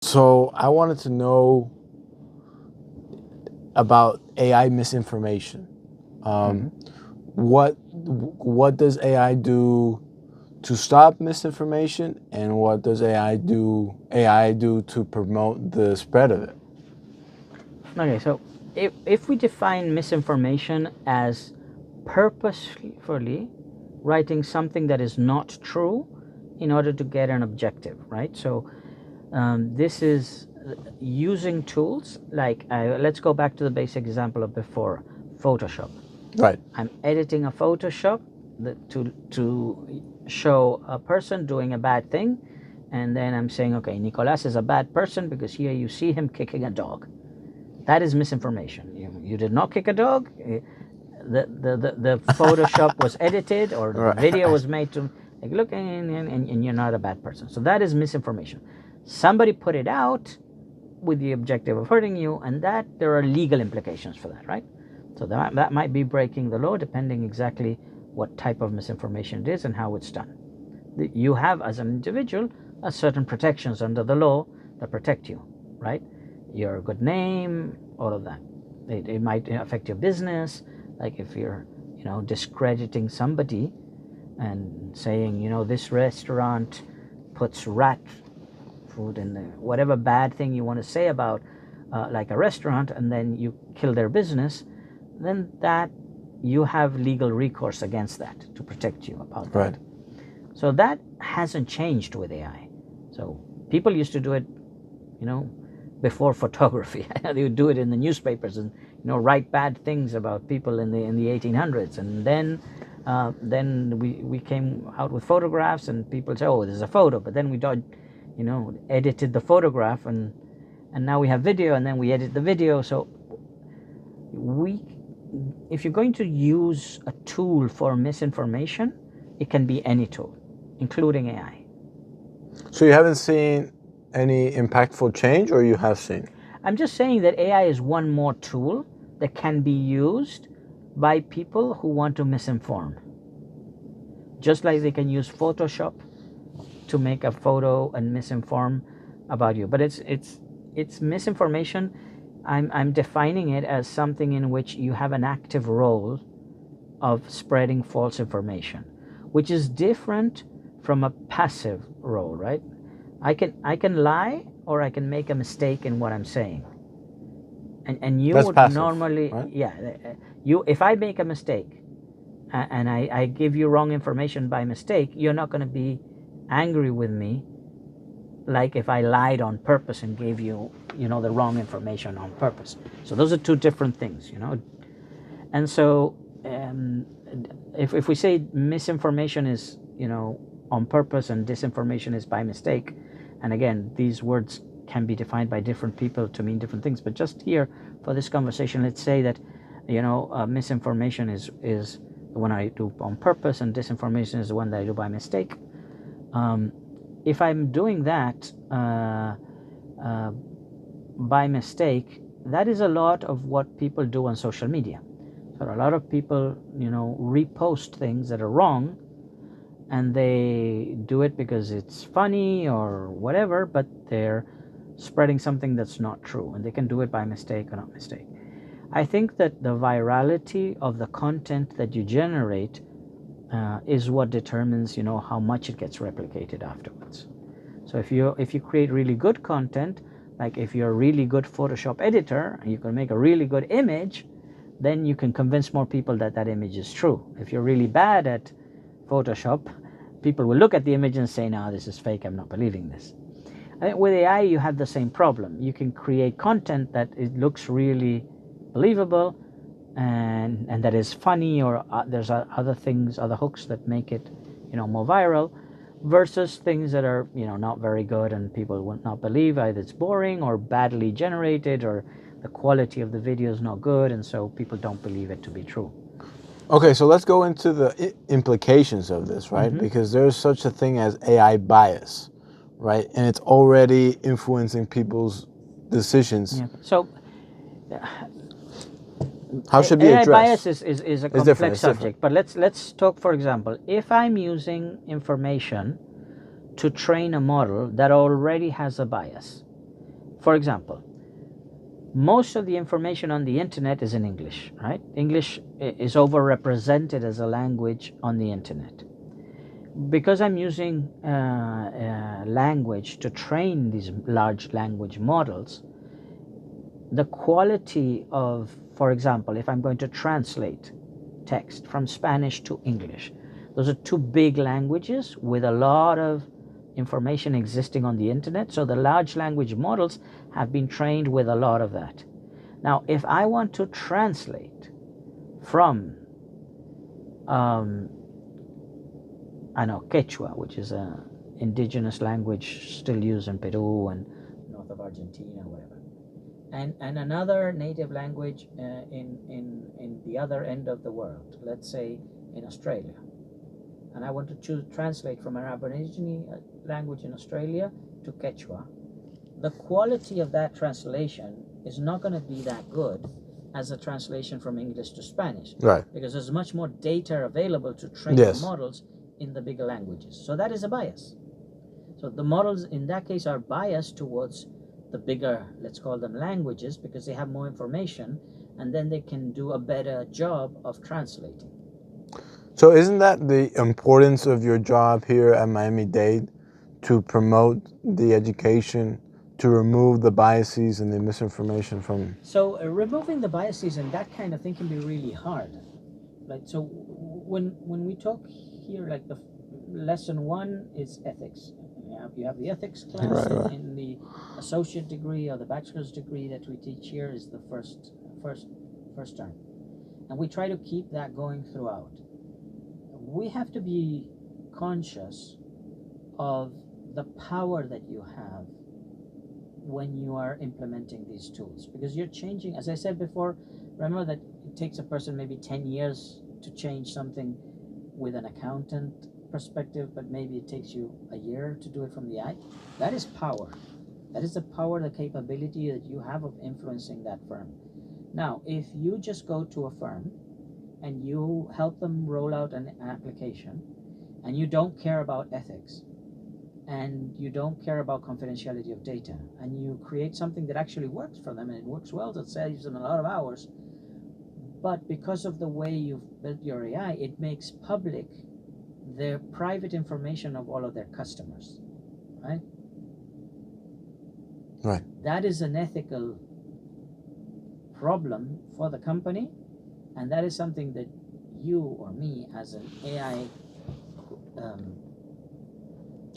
So I wanted to know about AI misinformation. Um, what does AI do to stop misinformation, and what does AI do to promote the spread of it? Okay, so if we define misinformation as purposefully writing something that is not true in order to get an objective, right? So this is using tools like, let's go back to the basic example of before, Photoshop. Right. I'm editing a Photoshop to show a person doing a bad thing, and then I'm saying, okay, Nicolas is a bad person because here you see him kicking a dog. That is misinformation. You did not kick a dog. The Photoshop was edited, or the video was made to like look, and you're not a bad person. So that is misinformation. Somebody put it out with the objective of hurting you, and that there are legal implications for that, right? So that might be breaking the law, depending exactly what type of misinformation it is and how it's done. You have, as an individual, a certain protections under the law that protect you, right? Your good name, all of that. It might affect your business, like if you're, discrediting somebody and saying, this restaurant puts rat food in there, whatever bad thing you want to say about, like a restaurant, and then you kill their business, then that you have legal recourse against that to protect you about that. Right. So that hasn't changed with AI. So people used to do it, before photography. They would do it in the newspapers and write bad things about people in the 1800s, and then we came out with photographs, and people say, oh, there's a photo, but then we edited the photograph, and now we have video, and then we edit the video. So we if you're going to use a tool for misinformation, it can be any tool, including AI. So you haven't seen any impactful change, or you have seen? I'm just saying that AI is one more tool that can be used by people who want to misinform. Just like they can use Photoshop to make a photo and misinform about you. But it's misinformation. I'm defining it as something in which you have an active role of spreading false information, which is different from a passive role, right? I can lie, or I can make a mistake in what I'm saying. And you That's would passive, normally, right? yeah, if I make a mistake, and I give you wrong information by mistake, you're not going to be angry with me like if I lied on purpose and gave you, the wrong information on purpose. So those are two different things, And so if we say misinformation is, on purpose, and disinformation is by mistake, and again, these words can be defined by different people to mean different things, but just here for this conversation, let's say that, misinformation is the one I do on purpose, and disinformation is the one that I do by mistake. If I'm doing that by mistake, that is a lot of what people do on social media. So a lot of people, repost things that are wrong, and they do it because it's funny or whatever, but they're spreading something that's not true, and they can do it by mistake or not mistake. I think that the virality of the content that you generate is what determines, how much it gets replicated afterwards. So if you create really good content, like if you're a really good Photoshop editor and you can make a really good image, then you can convince more people that that image is true. If you're really bad at Photoshop, people will look at the image and say, no, this is fake, I'm not believing this. I think with AI, you have the same problem. You can create content that it looks really believable, and that is funny, or there's other things, other hooks that make it, more viral, versus things that are, not very good, and people will not believe. Either it's boring or badly generated, or the quality of the video is not good, and so people don't believe it to be true. Okay, so let's go into the implications of this, right? Because there's such a thing as AI bias, right? And it's already influencing people's decisions. Yeah. So How should it be AI addressed? bias is a It's complex different, it's subject, but let's talk, for example, if I'm using information to train a model that already has a bias. For example, most of the information on the internet is in English, right? English is overrepresented as a language on the internet. Because I'm using language to train these large language models, the quality of, for example, if I'm going to translate text from Spanish to English, those are two big languages with a lot of information existing on the internet. So the large language models have been trained with a lot of that. Now, if I want to translate from, I know, Quechua, which is an indigenous language still used in Peru and north of Argentina, whatever, and another native language in the other end of the world, let's say in Australia, and I want to translate from an Aboriginal language in Australia to Quechua, the quality of that translation is not going to be that good as a translation from English to Spanish, Right. because there's much more data available to train the models in the bigger languages. So that is a bias. So the models in that case are biased towards the bigger, let's call them languages, because they have more information, and then they can do a better job of translating. So isn't that the importance of your job here at Miami-Dade, to promote the education, to remove the biases and the misinformation from... So removing the biases and that kind of thing can be really hard. Right? So when we talk here, like the lesson 1 is ethics. You have the ethics class, Right. in the associate degree or the bachelor's degree that we teach here is the first term, and we try to keep that going throughout. We have to be conscious of the power that you have when you are implementing these tools, because you're changing, as I said before. Remember that it takes a person maybe 10 years to change something with an accountant perspective, but maybe it takes you a year to do it from the eye. That is power. That is the power, the capability that you have of influencing that firm. Now, if you just go to a firm and you help them roll out an application, and you don't care about ethics, and you don't care about confidentiality of data, and you create something that actually works for them, and it works well, that saves them a lot of hours, but because of the way you've built your AI, it makes public their private information of all of their customers, right? Right. That is an ethical problem for the company, and that is something that you or me, as an AI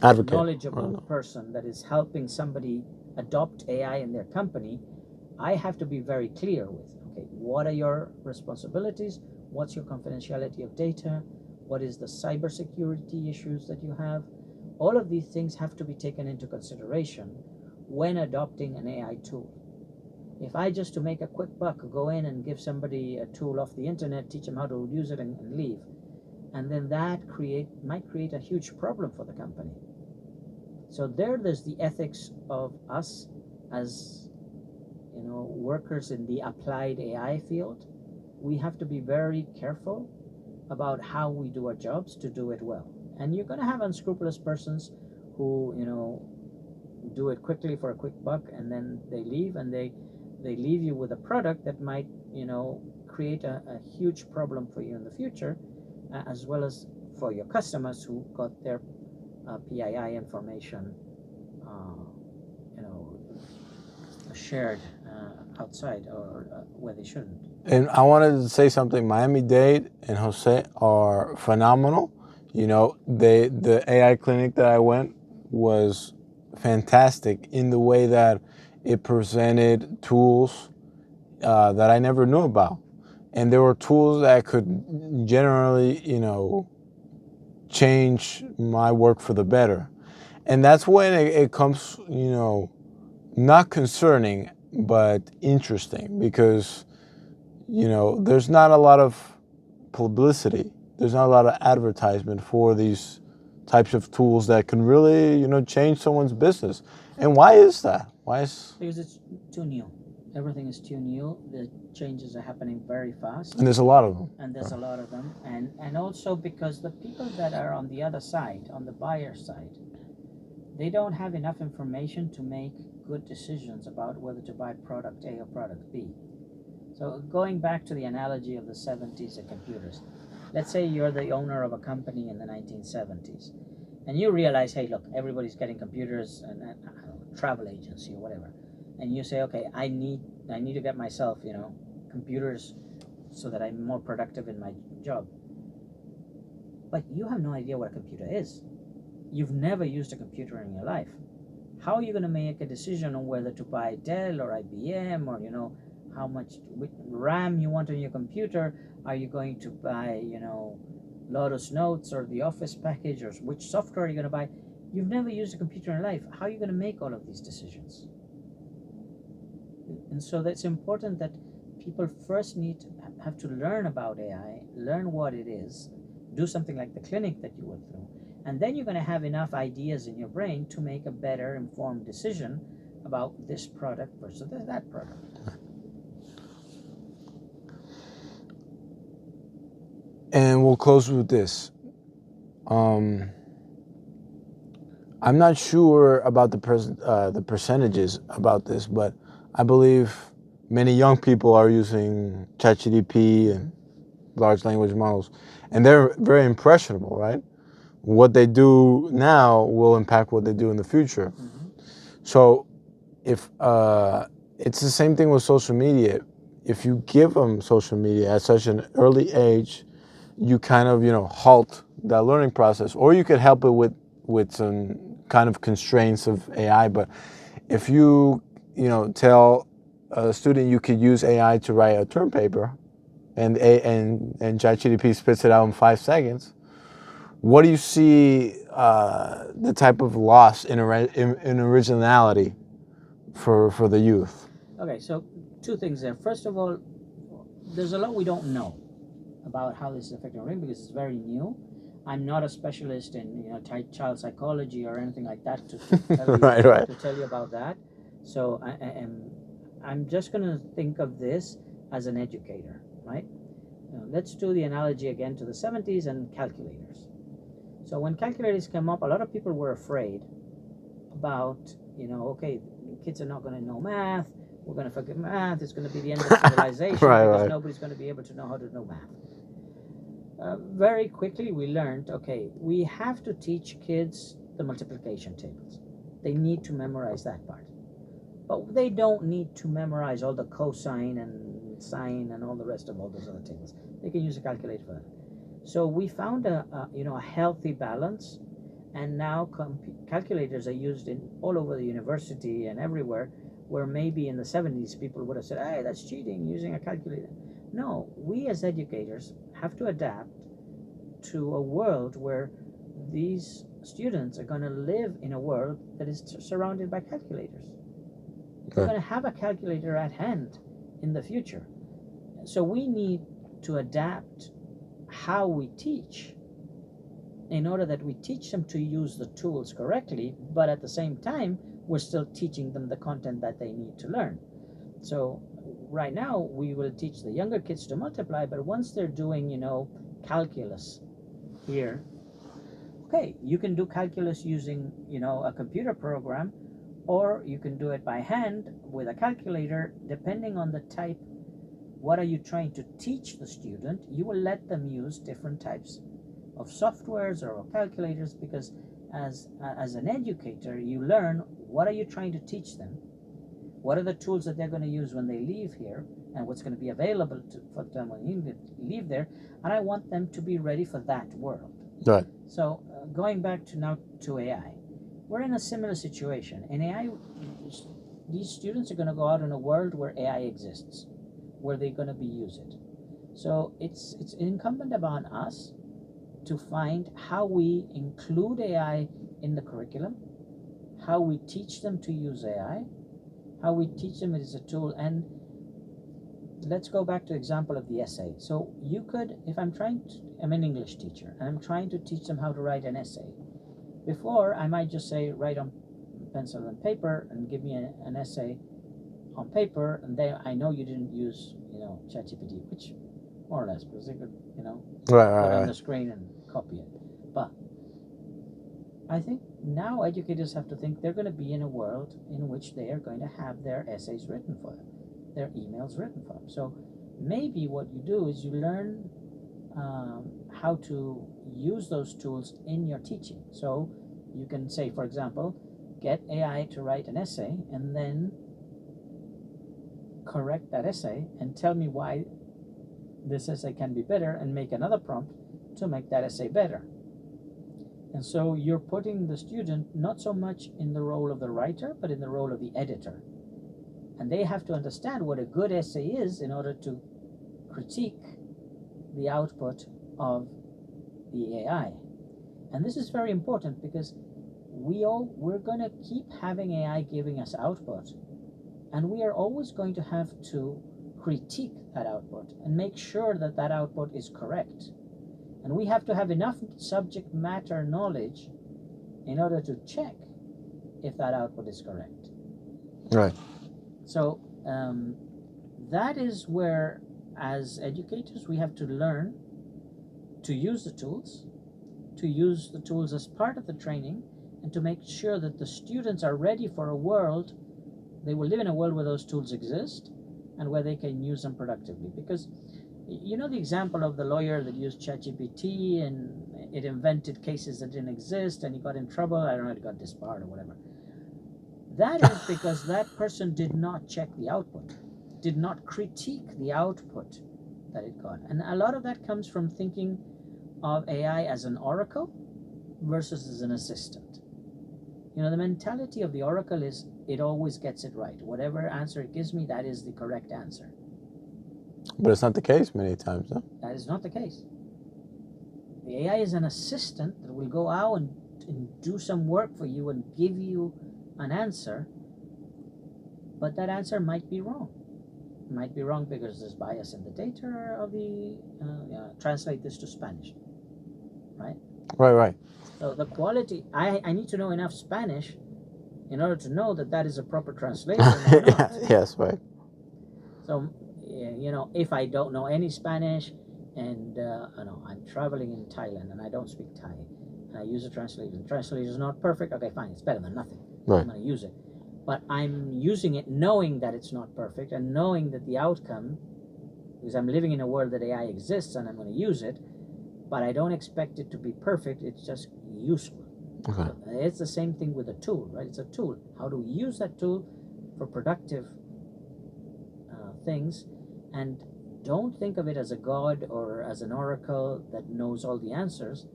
Advocate, knowledgeable person that is helping somebody adopt AI in their company, I have to be very clear with, okay, what are your responsibilities? What's your confidentiality of data? What is the cybersecurity issues that you have? All of these things have to be taken into consideration when adopting an AI tool. If I just, to make a quick buck, go in and give somebody a tool off the internet, teach them how to use it and leave, and then that might create a huge problem for the company. So there's the ethics of us as, workers in the applied AI field. We have to be very careful about how we do our jobs to do it well. And you're going to have unscrupulous persons who, do it quickly for a quick buck, and then they leave, and they leave you with a product that might, create a huge problem for you in the future, as well as for your customers who got their PII information, shared outside, or where they shouldn't. And I wanted to say something. Miami-Dade and Jose are phenomenal. The AI clinic that I went was fantastic in the way that it presented tools that I never knew about. And there were tools that could generally, change my work for the better. And that's when it comes, not concerning, but interesting, because, there's not a lot of publicity. There's not a lot of advertisement for these types of tools that can really, change someone's business. And why is that? Because it's too new. Everything is too new. The changes are happening very fast. And there's a lot of them. And also because the people that are on the other side, on the buyer side, they don't have enough information to make good decisions about whether to buy product A or product B. So going back to the analogy of the 70s and computers, let's say you're the owner of a company in the 1970s, and you realize, hey, look, everybody's getting computers and I don't know, travel agency or whatever, and you say, okay, I need to get myself, computers so that I'm more productive in my job. But you have no idea what a computer is. You've never used a computer in your life. How are you going to make a decision on whether to buy Dell or IBM or how much RAM you want on your computer? Are you going to buy Lotus Notes or the Office package, or which software are you going to buy? You've never used a computer in life. How are you going to make all of these decisions? And so that's important that people first have to learn about AI, learn what it is, do something like the clinic that you went through, and then you're going to have enough ideas in your brain to make a better informed decision about this product versus that product. And we'll close with this. I'm not sure about the percentages about this, but I believe many young people are using ChatGPT and large language models, and they're very impressionable, right? What they do now will impact what they do in the future. Mm-hmm. So if it's the same thing with social media, if you give them social media at such an early age, you kind of halt that learning process, or you could help it with some kind of constraints of AI. But if you tell a student you could use AI to write a term paper, and ChatGPT spits it out in 5 seconds, what do you see the type of loss in originality for the youth? Okay, so two things there. First of all, there's a lot we don't know about how this is affecting our brain because it's very new. I'm not a specialist in child psychology or anything like that to tell you Right. to tell you about that. So I'm just going to think of this as an educator, right? Let's do the analogy again to the 70s and calculators. So when calculators came up, a lot of people were afraid about, okay, kids are not going to know math. We're going to forget math. It's going to be the end of civilization because nobody's going to be able to know how to know math. Very quickly we learned, okay, we have to teach kids the multiplication tables. They need to memorize that part. But they don't need to memorize all the cosine and sine and all the rest of all those other tables. They can use a calculator for that. So we found a healthy balance, and now calculators are used all over the university and everywhere, where maybe in the 70s people would have said, hey, that's cheating, using a calculator. No, we as educators have to adapt to a world where these students are going to live in a world that is surrounded by calculators. They're going to have a calculator at hand in the future. So we need to adapt how we teach in order that we teach them to use the tools correctly, but at the same time, we're still teaching them the content that they need to learn. So right now, we will teach the younger kids to multiply, but once they're doing, calculus here, okay, you can do calculus using, a computer program, or you can do it by hand with a calculator, depending on the type. What are you trying to teach the student? You will let them use different types of softwares or calculators, because as an educator, you learn what are you trying to teach them, what are the tools that they're going to use when they leave here, and what's going to be available for them when you leave there, and I want them to be ready for that world. Right. So going back to AI, we're in a similar situation. In AI, these students are going to go out in a world where AI exists, where they're going to be use it. So it's incumbent upon us to find how we include AI in the curriculum, how we teach them to use AI, how we teach them it is a tool. And let's go back to the example of the essay. So you could, if I'm an English teacher, and I'm trying to teach them how to write an essay. Before, I might just say, write on pencil and paper and give me an essay on paper, and then I know you didn't use, ChatGPT, which more or less, because they could, put it on the screen and copy it. But I think now educators have to think they're going to be in a world in which they are going to have their essays written for them, their emails written for them. So maybe what you do is you learn how to use those tools in your teaching. So you can say, for example, get AI to write an essay and then correct that essay and tell me why this essay can be better, and make another prompt to make that essay better. And so you're putting the student not so much in the role of the writer, but in the role of the editor. And they have to understand what a good essay is in order to critique the output of the AI. And this is very important because we're going to keep having AI giving us output, and we are always going to have to critique that output and make sure that that output is correct. And we have to have enough subject matter knowledge in order to check if that output is correct. Right. So that is where, as educators, we have to learn to use the tools, as part of the training, and to make sure that the students are ready for a world. They will live in a world where those tools exist and where they can use them productively. Because you know the example of the lawyer that used ChatGPT and it invented cases that didn't exist and he got in trouble. I don't know, he got disbarred or whatever. That is because that person did not check the output, did not critique the output that it got. And a lot of that comes from thinking of AI as an oracle versus as an assistant. You know, the mentality of the oracle is it always gets it right. Whatever answer it gives me, that is the correct answer. But it's not the case many times, huh? That is not the case. The AI is an assistant that will go out and do some work for you and give you an answer, but that answer might be wrong. It might be wrong because there's bias in the data of the, translate this to Spanish, right? Right. So the quality, I need to know enough Spanish in order to know that that is a proper translation or not. Yes, right. So, you know, if I don't know any Spanish and I'm traveling in Thailand and I don't speak Thai, and I use a translator, the translator is not perfect, okay, fine, it's better than nothing. Right. I'm going to use it. But I'm using it knowing that it's not perfect and knowing that the outcome, because I'm living in a world that AI exists and I'm going to use it, but I don't expect it to be perfect, it's just useful. Okay. So it's the same thing with a tool, right? It's a tool. How do we use that tool for productive things? And don't think of it as a god or as an oracle that knows all the answers,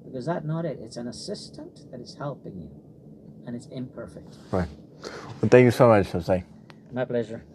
because that's not it. It's an assistant that is helping you, and it's imperfect. Right. Well, thank you so much, Jose. My pleasure.